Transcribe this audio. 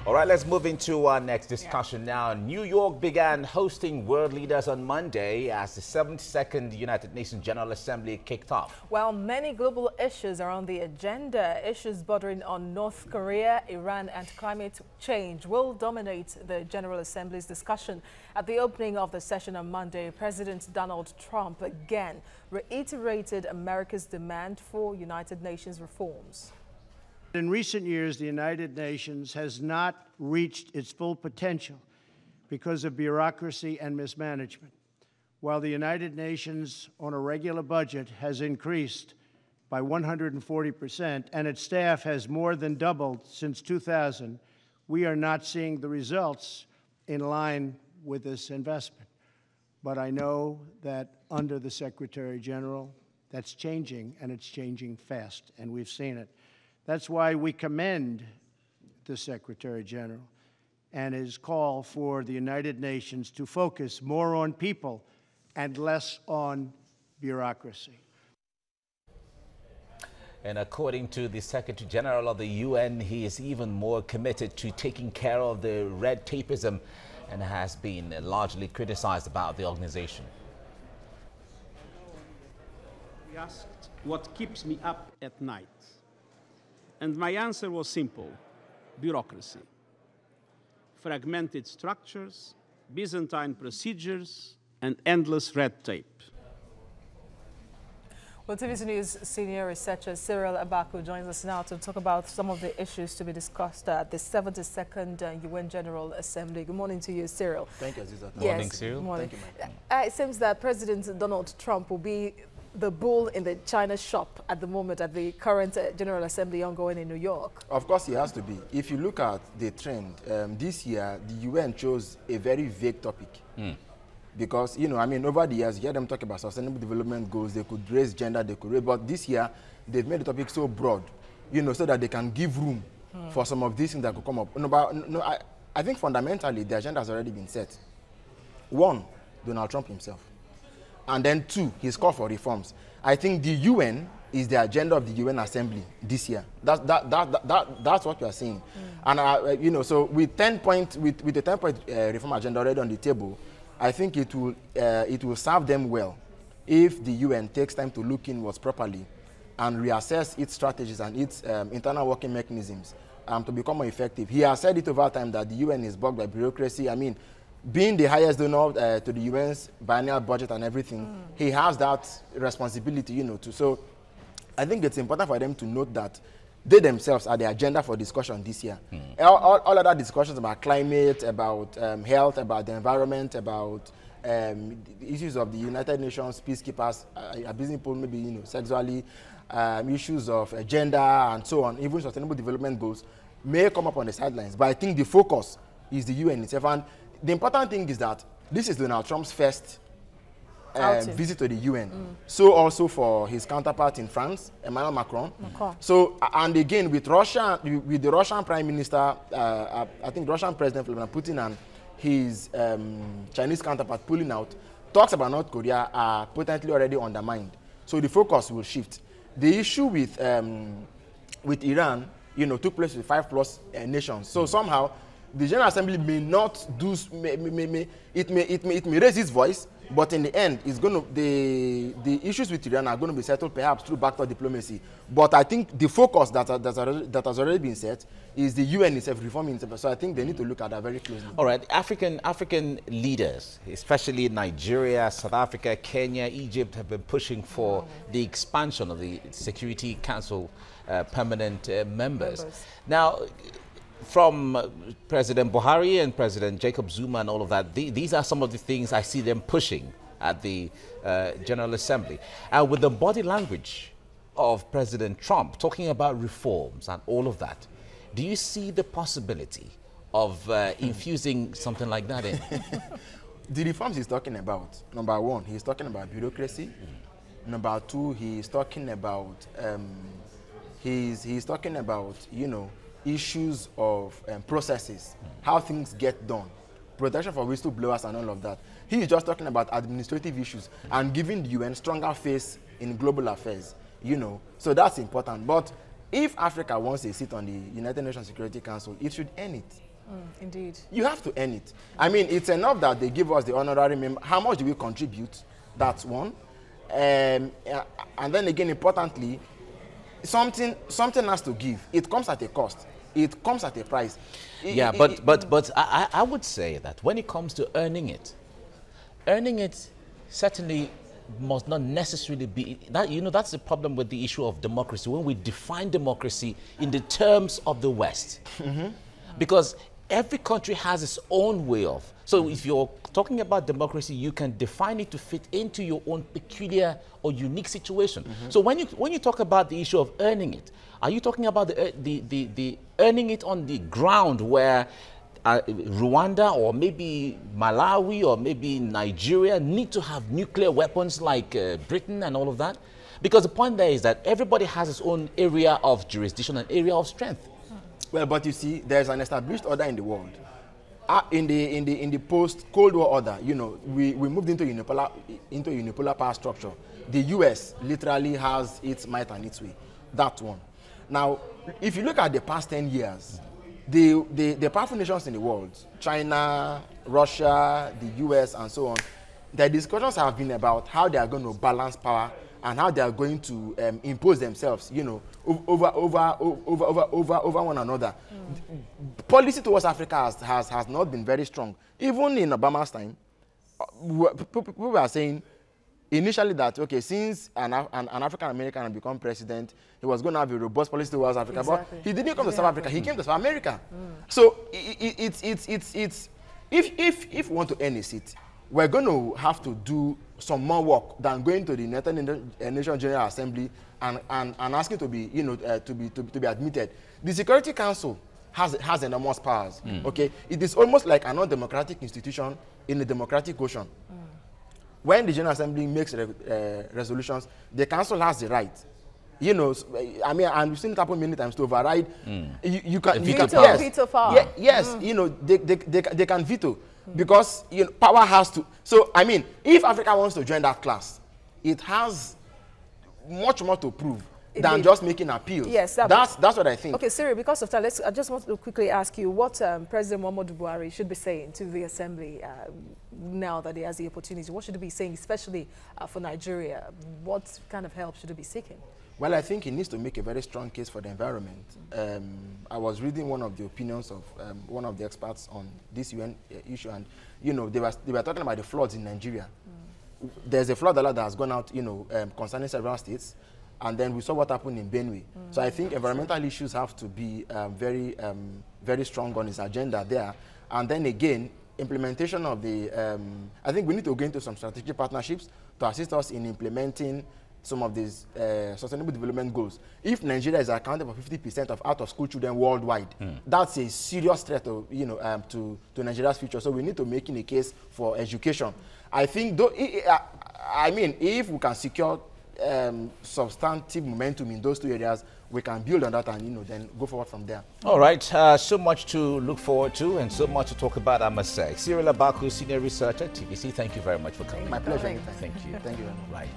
All right, let's move into our next discussion now. New York began hosting world leaders on Monday as the 72nd United Nations General Assembly kicked off. Well, many global issues are on the agenda. Issues bordering on North Korea, Iran and climate change will dominate the General Assembly's discussion. At the opening of the session on Monday, President Donald Trump again reiterated America's demand for United Nations reforms. In recent years, the United Nations has not reached its full potential because of bureaucracy and mismanagement. While the United Nations on a regular budget has increased by 140% and its staff has more than doubled since 2000, we are not seeing the results in line with this investment. But I know that under the Secretary General, that's changing, and it's changing fast, and we've seen it. That's why we commend the Secretary General and his call for the United Nations to focus more on people and less on bureaucracy. And according to the Secretary General of the UN, he is even more committed to taking care of the red tapeism and has been largely criticized about the organization. We asked what keeps me up at night. And my answer was simple: bureaucracy. Fragmented structures, Byzantine procedures, and endless red tape. Well, TVC News senior researcher Cyril Abaku joins us now to talk about some of the issues to be discussed at the 72nd UN General Assembly. Good morning to you, Cyril. Thank you, Aziza. Yes, Morning, Cyril. Morning. Thank you, It seems that President Donald Trump will be the bull in the China shop at the moment at the current General Assembly ongoing in New York. Of course, he has to be. If you look at the trend, this year, the UN chose a very vague topic. Because, you know, I mean, over the years, you hear them talk about sustainable development goals, they could raise gender, they could raise, but this year, they've made the topic so broad, you know, so that they can give room for some of these things that could come up. I think fundamentally, the agenda has already been set. One, Donald Trump himself. And then two, his call for reforms. I think the UN is the agenda of the UN Assembly this year. That's what we are seeing. And, you know, so with the 10-point reform agenda already on the table, I think it will serve them well if the UN takes time to look inwards properly and reassess its strategies and its internal working mechanisms to become more effective. He has said it over time that the UN is bugged by bureaucracy. I mean, being the highest donor to the UN's biennial budget and everything, he has that responsibility, you know, so I think it's important for them to note that they themselves are the agenda for discussion this year. All other discussions about climate, about health, about the environment, about the issues of the United Nations peacekeepers, abusing people, maybe, you know, sexually, issues of gender and so on, even sustainable development goals, may come up on the sidelines. But I think the focus is the UN itself. And the important thing is that this is Donald Trump's first visit to the UN. So also for his counterpart in France, Emmanuel Macron. So, and again, with Russia, with the Russian Prime Minister, I think Russian President Vladimir Putin and his Chinese counterpart pulling out, talks about North Korea are potentially already undermined. So the focus will shift. The issue with Iran, you know, took place with 5+ nations. So somehow, the General Assembly may not do, it may raise its voice, but in the end, it's going to, the issues with Iran are going to be settled perhaps through backdoor diplomacy. But I think the focus that has already been set is the UN itself reforming itself. So I think they need to look at that very closely. All right, African leaders, especially Nigeria, South Africa, Kenya, Egypt, have been pushing for the expansion of the Security Council permanent members. Now, from President Buhari and President Jacob Zuma and all of that, these are some of the things I see them pushing at the General Assembly. And with the body language of President Trump talking about reforms and all of that, do you see the possibility of infusing something like that in? The reforms he's talking about, number one, he's talking about bureaucracy. Number two, he's talking about, he's talking about, you know, issues of processes, how things get done, protection for whistleblowers and all of that. He is just talking about administrative issues and giving the UN stronger face in global affairs, you know. So that's important. But if Africa wants a seat on the United Nations Security Council, it should earn it. Indeed. You have to earn it. I mean, it's enough that they give us the honorary member. How much do we contribute? That's one. And then again, importantly, something has to give. It comes at a cost. It comes at a price. But I would say that when it comes to earning it certainly must not necessarily be that. You know, that's the problem with the issue of democracy. When we define democracy in the terms of the West, because every country has its own way of. So if you're talking about democracy, you can define it to fit into your own peculiar or unique situation. So when you talk about the issue of earning it, are you talking about the earning it on the ground where Rwanda or maybe Malawi or maybe Nigeria need to have nuclear weapons like Britain and all of that? Because the point there is that everybody has its own area of jurisdiction and area of strength. Well, but you see, there's an established order in the world. In the post-Cold War order, you know, we moved into unipolar power structure. The U.S. literally has its might and its way. That one. Now, if you look at the past 10 years, the powerful nations in the world, China, Russia, the U.S., and so on, the discussions have been about how they are going to balance power and how they are going to impose themselves, you know, over one another. Policy towards Africa has not been very strong. Even in Obama's time, people were saying initially that, okay, since an African American had become president, he was going to have a robust policy towards Africa. Exactly. But he didn't come to South Africa, he came to South America. So if we want to earn a seat, we're going to have to do some more work than going to the United Nations General Assembly and asking to be, you know, to be admitted. The Security Council has enormous powers. Okay, it is almost like an undemocratic institution in a democratic ocean. When the General Assembly makes resolutions, the Council has the right. You know, I mean, and we've seen it happen many times to override. You can veto power. Yes, you know, they can veto. Because, you know, power has to. So, I mean, if Africa wants to join that class, it has much more to prove than just making appeals. Yes, that's what I think. Okay, Siri, because of time, I just want to quickly ask you what President Muhammadu Buhari should be saying to the Assembly now that he has the opportunity. What should he be saying, especially for Nigeria? What kind of help should he be seeking? Well, I think he needs to make a very strong case for the environment. I was reading one of the opinions of one of the experts on this UN issue, and you know, they were talking about the floods in Nigeria. There's a flood alert that has gone out, you know, concerning several states, and then we saw what happened in Benue. So I think environmental issues have to be very strong on his agenda there. And then again, implementation of the. I think we need to go into some strategic partnerships to assist us in implementing some of these sustainable development goals. If Nigeria is accounting for 50% of out-of-school children worldwide, that's a serious threat to, you know, to Nigeria's future. So we need to make a case for education. I think, I mean, if we can secure substantive momentum in those two areas, we can build on that and, you know, then go forward from there. All right, so much to look forward to and so much to talk about, I must say. Cyril Abaku, Senior Researcher, TVC, thank you very much for coming. My pleasure. Thank you. Thank you. Right.